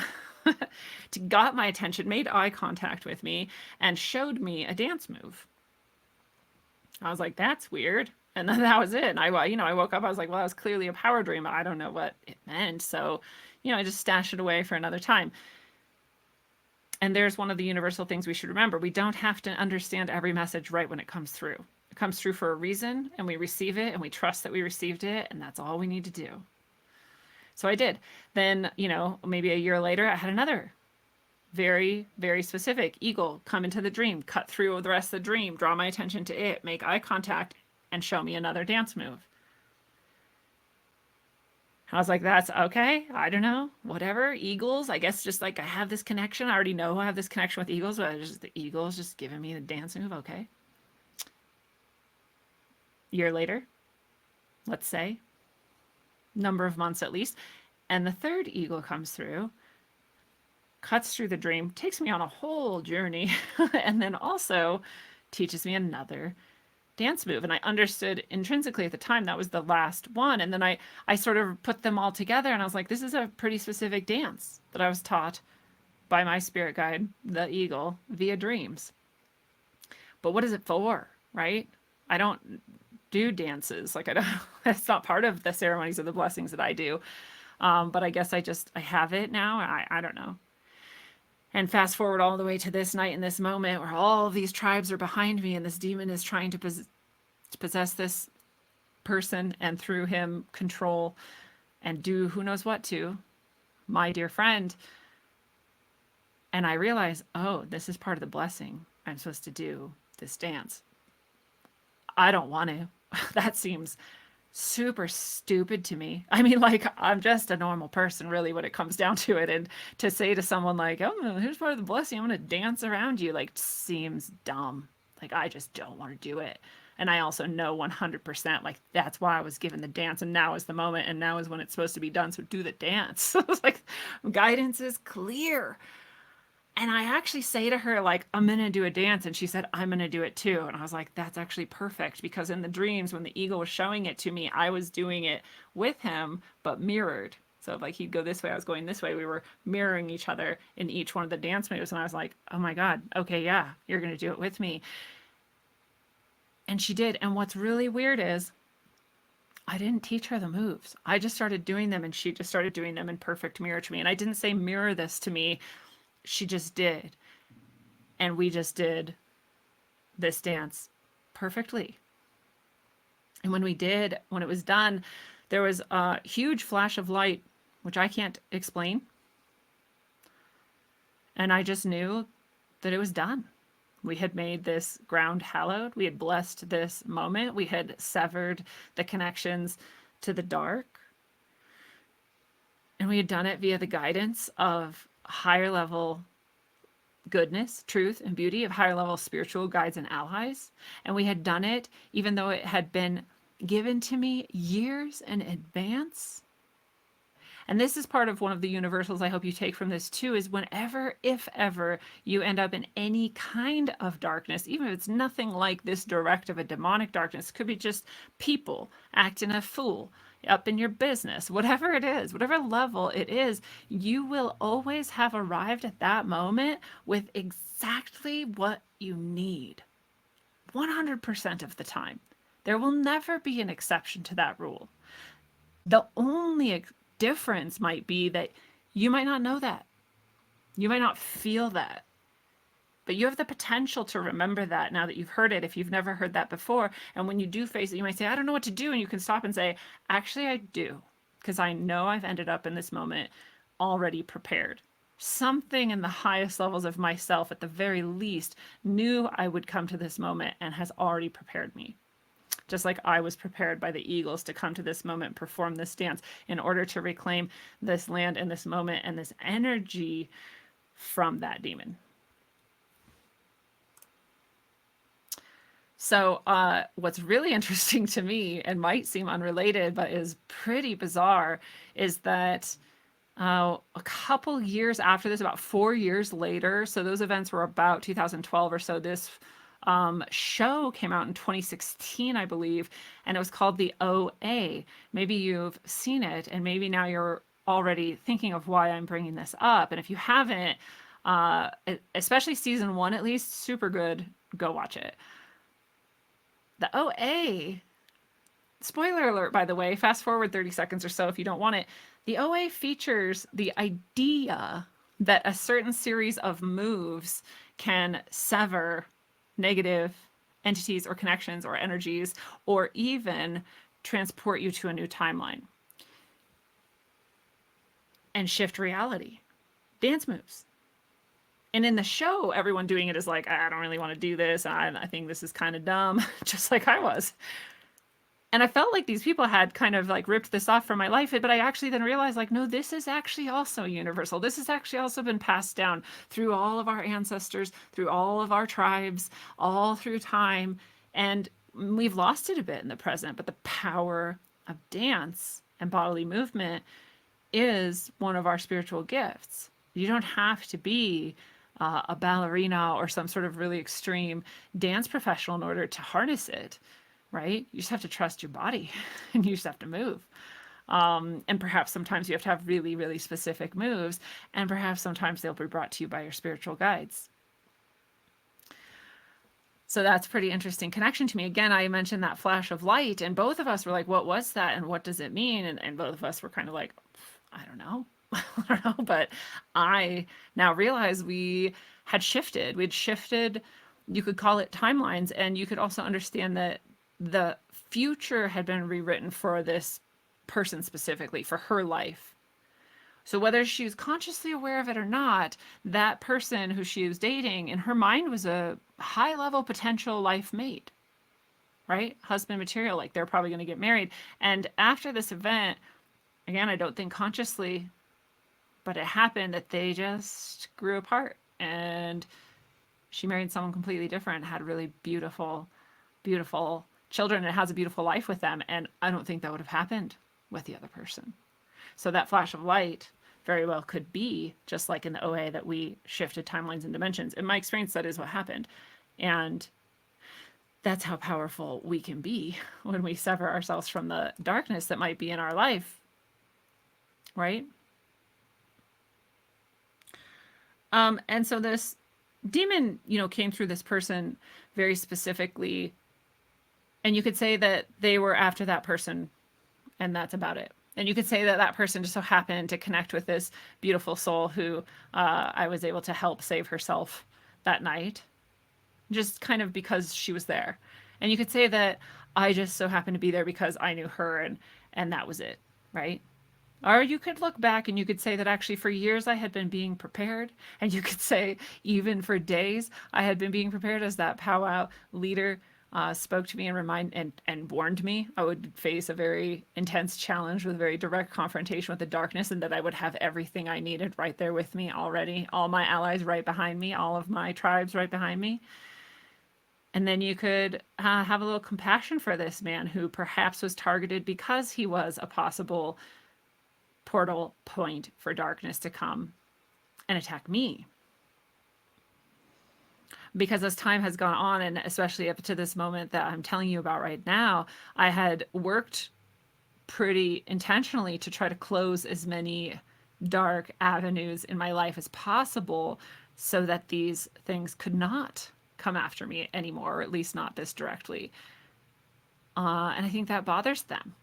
got my attention, made eye contact with me, and showed me a dance move. I was like, that's weird. And then that was it. And I woke up, I was like, well, that was clearly a power dream. I don't know what it meant. So, I just stashed it away for another time. And there's one of the universal things we should remember. We don't have to understand every message right when it comes through. It comes through for a reason, and we receive it, and we trust that we received it, and that's all we need to do. So I did. Then, maybe a year later, I had another very, very specific eagle come into the dream, cut through the rest of the dream, draw my attention to it, make eye contact, and show me another dance move. I was like, that's okay. I don't know. Whatever. Eagles, I guess just like I have this connection. I already know I have this connection with eagles, but the eagles just giving me the dance move. Okay. Year later, let's say, number of months at least, and the third eagle comes through, cuts through the dream, takes me on a whole journey, and then also teaches me another dance move. And I understood intrinsically at the time that was the last one. And then I sort of put them all together, and I was like, this is a pretty specific dance that I was taught by my spirit guide, the eagle, via dreams. But what is it for, right? I don't do dances. Like that's not part of the ceremonies or the blessings that I do. But I guess I have it now. I don't know. And fast forward all the way to this night and this moment where all of these tribes are behind me, and this demon is trying to possess this person, and through him control and do who knows what to my dear friend. And I realize, oh, this is part of the blessing. I'm supposed to do this dance. I don't want to. That seems super stupid to me. I mean, like, I'm just a normal person, really, when it comes down to it. And to say to someone like, oh, here's part of the blessing, I'm going to dance around you, like, seems dumb. Like, I just don't want to do it. And I also know 100%, like, that's why I was given the dance, and now is the moment, and now is when it's supposed to be done, so do the dance. It's like, guidance is clear. And I actually say to her, like, I'm going to do a dance. And she said, I'm going to do it too. And I was like, that's actually perfect. Because in the dreams, when the eagle was showing it to me, I was doing it with him, but mirrored. So if like he'd go this way, I was going this way. We were mirroring each other in each one of the dance moves. And I was like, oh my God, okay, yeah, you're going to do it with me. And she did. And what's really weird is I didn't teach her the moves. I just started doing them, and she just started doing them in perfect mirror to me. And I didn't say mirror this to me. She just did. And we just did this dance perfectly. And when it was done, there was a huge flash of light, which I can't explain. And I just knew that it was done. We had made this ground hallowed. We had blessed this moment. We had severed the connections to the dark. And we had done it via the guidance of higher level goodness, truth, and beauty, of higher level spiritual guides and allies. And we had done it even though it had been given to me years in advance. And this is part of one of the universals I hope you take from this too, is whenever, if ever, you end up in any kind of darkness, even if it's nothing like this direct of a demonic darkness, it could be just people acting a fool up in your business, whatever it is, whatever level it is, you will always have arrived at that moment with exactly what you need 100% of the time. There will never be an exception to that rule. The only difference might be that you might not know that. You might not feel that. But you have the potential to remember that now that you've heard it, if you've never heard that before. And when you do face it, you might say, I don't know what to do. And you can stop and say, actually, I do. Because I know I've ended up in this moment already prepared. Something in the highest levels of myself, at the very least, knew I would come to this moment and has already prepared me. Just like I was prepared by the eagles to come to this moment and perform this dance in order to reclaim this land and this moment and this energy from that demon. So what's really interesting to me, and might seem unrelated, but is pretty bizarre, is that a couple years after this, about 4 years later, so those events were about 2012 or so, this show came out in 2016, I believe, and it was called The OA. Maybe you've seen it, and maybe now you're already thinking of why I'm bringing this up. And if you haven't, especially season 1 at least, super good, go watch it. The OA, spoiler alert, by the way, fast forward 30 seconds or so if you don't want it. The OA features the idea that a certain series of moves can sever negative entities or connections or energies, or even transport you to a new timeline and shift reality. Dance moves. And in the show, everyone doing it is like, I don't really want to do this. I think this is kind of dumb, just like I was. And I felt like these people had kind of like ripped this off from my life, but I actually then realized like, no, this is actually also universal. This has actually also been passed down through all of our ancestors, through all of our tribes, all through time. And we've lost it a bit in the present, but the power of dance and bodily movement is one of our spiritual gifts. You don't have to be a ballerina or some sort of really extreme dance professional in order to harness it, right? You just have to trust your body and you just have to move. And perhaps sometimes you have to have really, really specific moves, and perhaps sometimes they'll be brought to you by your spiritual guides. So that's pretty interesting connection to me. Again, I mentioned that flash of light, and both of us were like, what was that? And what does it mean? And both of us were kind of like, I don't know. I don't know, but I now realize we had shifted. We'd shifted, you could call it timelines, and you could also understand that the future had been rewritten for this person specifically, for her life. So whether she was consciously aware of it or not, that person who she was dating, in her mind, was a high-level potential life mate, right? Husband material, like they're probably going to get married. And after this event, again, I don't think consciously, but it happened that they just grew apart, and she married someone completely different, had really beautiful, beautiful children, and has a beautiful life with them. And I don't think that would have happened with the other person. So that flash of light very well could be just like in the OA, that we shifted timelines and dimensions. In my experience, that is what happened. And that's how powerful we can be when we sever ourselves from the darkness that might be in our life, right? And so this demon, came through this person very specifically, and you could say that they were after that person, and that's about it. And you could say that that person just so happened to connect with this beautiful soul who I was able to help save herself that night, just kind of because she was there. And you could say that I just so happened to be there because I knew her, and that was it, right? Or you could look back and you could say that actually for years I had been being prepared. And you could say even for days I had been being prepared, as that powwow leader spoke to me and warned me I would face a very intense challenge with a very direct confrontation with the darkness, and that I would have everything I needed right there with me already, all my allies right behind me, all of my tribes right behind me. And then you could have a little compassion for this man who perhaps was targeted because he was a possible portal point for darkness to come and attack me. Because as time has gone on, and especially up to this moment that I'm telling you about right now, I had worked pretty intentionally to try to close as many dark avenues in my life as possible so that these things could not come after me anymore, or at least not this directly. And I think that bothers them.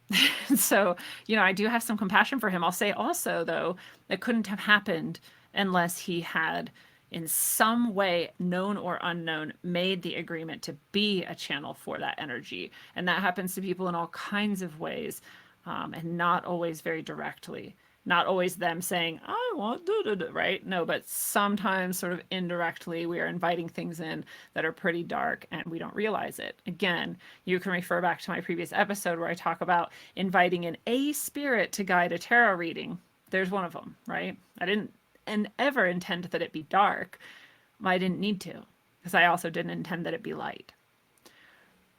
So, I do have some compassion for him. I'll say also, though, it couldn't have happened unless he had, in some way, known or unknown, made the agreement to be a channel for that energy. And that happens to people in all kinds of ways, and not always very directly. Not always them saying, I want right? No, but sometimes sort of indirectly we are inviting things in that are pretty dark and we don't realize it. Again, you can refer back to my previous episode where I talk about inviting in a spirit to guide a tarot reading. There's one of them, right? I didn't ever intend that it be dark. I didn't need to, because I also didn't intend that it be light.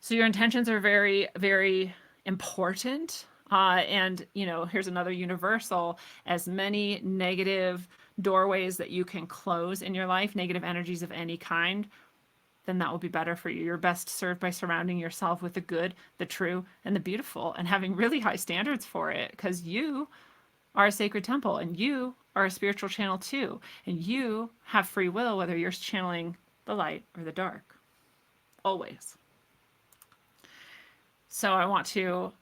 So your intentions are very, very important. And, here's another universal: as many negative doorways that you can close in your life, negative energies of any kind, then that will be better for you. You're best served by surrounding yourself with the good, the true, and the beautiful, and having really high standards for it, because you are a sacred temple and you are a spiritual channel too. And you have free will, whether you're channeling the light or the dark. Always. So I want to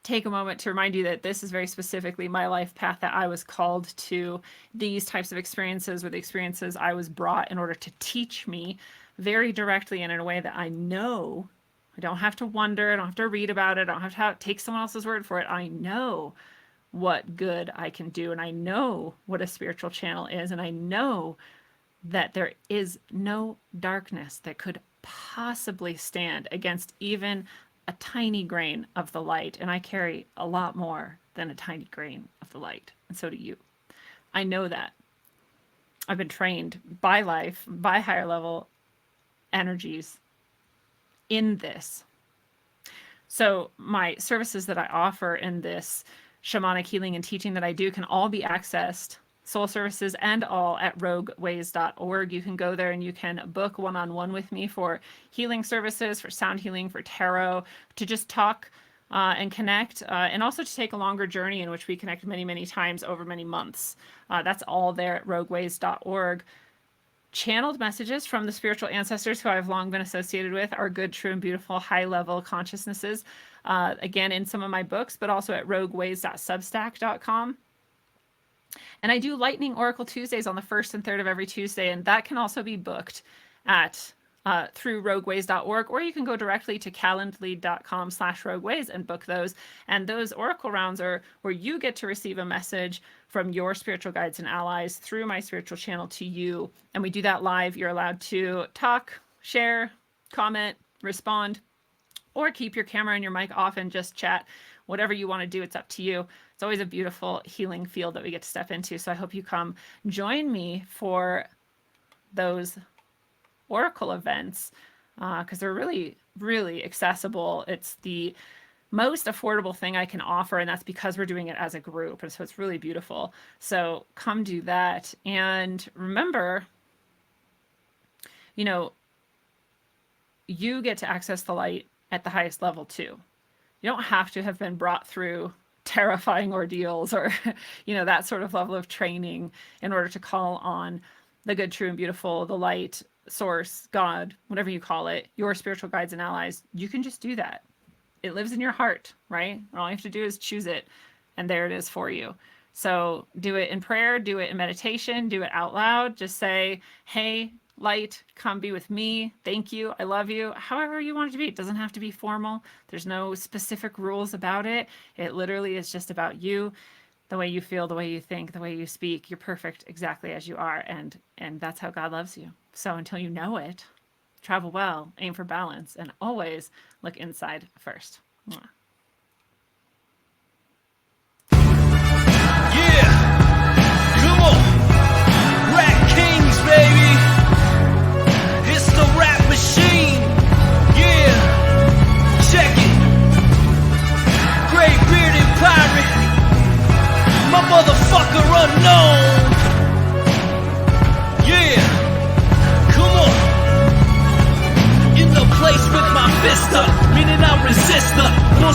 take a moment to remind you that this is very specifically my life path, that I was called to. These types of experiences were the experiences I was brought in order to teach me very directly and in a way that I know. I don't have to wonder, I don't have to read about it, I don't have to take someone else's word for it. I know what good I can do, and I know what a spiritual channel is, and I know that there is no darkness that could possibly stand against even a tiny grain of the light. And I carry a lot more than a tiny grain of the light, and so do you. I know that. I've been trained by life, by higher level energies in this. So my services that I offer in this shamanic healing and teaching that I do can all be accessed, soul services and all, at rogueways.org. You can go there and you can book one-on-one with me for healing services, for sound healing, for tarot, to just talk and connect, and also to take a longer journey in which we connect many, many times over many months. That's all there at rogueways.org. Channeled messages from the spiritual ancestors who I've long been associated with are good, true, and beautiful high-level consciousnesses. Again, in some of my books, but also at rogueways.substack.com. And I do Lightning Oracle Tuesdays on the 1st and 3rd of every Tuesday, and that can also be booked at through rogueways.org, or you can go directly to calendly.com/rogueways and book those. And those oracle rounds are where you get to receive a message from your spiritual guides and allies through my spiritual channel to you. And we do that live. You're allowed to talk, share, comment, respond, or keep your camera and your mic off and just chat. Whatever you want to do, it's up to you. It's always a beautiful healing field that we get to step into. So I hope you come join me for those oracle events, because they're really, really accessible. It's the most affordable thing I can offer, and that's because we're doing it as a group, and so it's really beautiful. So come do that. And remember, you get to access the light at the highest level too. You don't have to have been brought through terrifying ordeals or that sort of level of training in order to call on the good, true, and beautiful, the light, source, God, whatever you call it, your spiritual guides and allies. You can just do that. It lives in your heart, right? All you have to do is choose it, and there it is for you. So do it in prayer, do it in meditation, do it out loud. Just say, hey, light, come be with me. Thank you. I love you. However you want it to be. It doesn't have to be formal. There's no specific rules about it. It literally is just about you, the way you feel, the way you think, the way you speak. You're perfect exactly as you are. And that's how God loves you. So until you know it, travel well, aim for balance, and always look inside first. Mwah. Yeah, come on, Rap Kings, baby. It's the rap machine. Yeah, check it. Gray bearded pirate, my motherfucker unknown. Yeah, come on. In the place with my fist up, meaning I resist her. No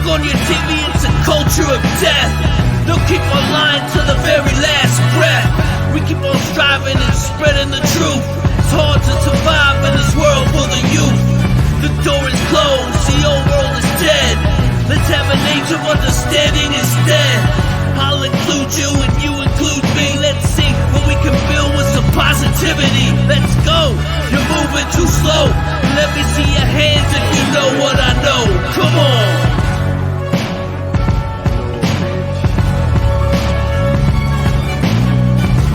on your TV, it's a culture of death. They'll keep on lying to the very last breath. We keep on striving and spreading the truth. It's hard to survive in this world full of youth. The door is closed, the old world is dead. Let's have an age of understanding instead. I'll include you and you include me. Let's see what we can build with some positivity. Let's go, you're moving too slow. Let me see your hands if you know what I know. Come on.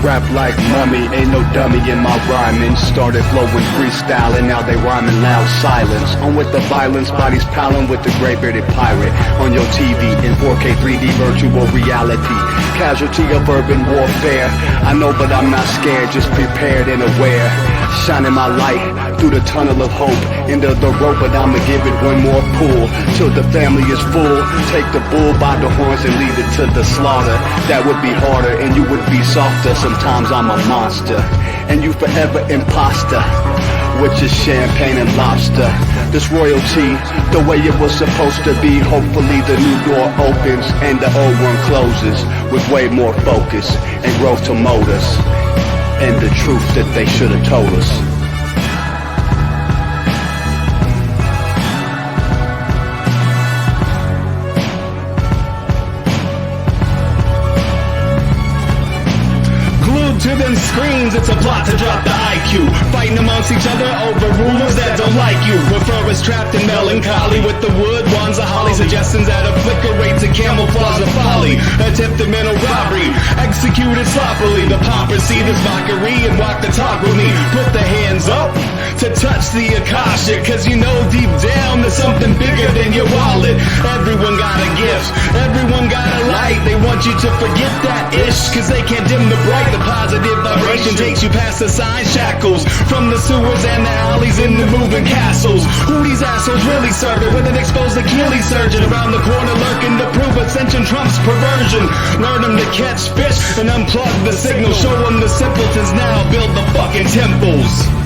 Rap like mummy, ain't no dummy in my rhyming. Started flowing freestyling, now they rhyming loud silence. On with the violence, bodies piling with the gray-bearded pirate. On your TV in 4K 3D virtual reality. Casualty of urban warfare. I know but I'm not scared, just prepared and aware. Shining my light through the tunnel of hope. Into the rope, but I'ma give it one more pull. Till the family is full. Take the bull by the horns and lead it to the slaughter. That would be harder and you would be softer. Sometimes I'm a monster, and you forever imposter, with your champagne and lobster. This royalty, the way it was supposed to be. Hopefully the new door opens and the old one closes, with way more focus and growth to mold us, and the truth that they should have told us. To them screens, it's a plot to drop the IQ. Fighting amongst each other over rulers that don't like you. Prefer us trapped in melancholy with the wood wands of holly. Suggestions that obliterate to camouflage the folly. Attempted mental robbery, executed sloppily. The poppers see this mockery and walk the talk with me. Put the hands up to touch the Akasha, cause you know deep down there's something bigger than your wallet. Everyone got a gift, everyone got a light. They want you to forget that ish, cause they can't dim the bright. The positive vibration takes you past the sign shackles, from the sewers and the alleys in the moving castles. Who these assholes really serving with an exposed Achilles surgeon around the corner lurking to prove ascension trumps perversion? Learn them to catch fish and unplug the signal. Show them the simpletons now build the fucking temples.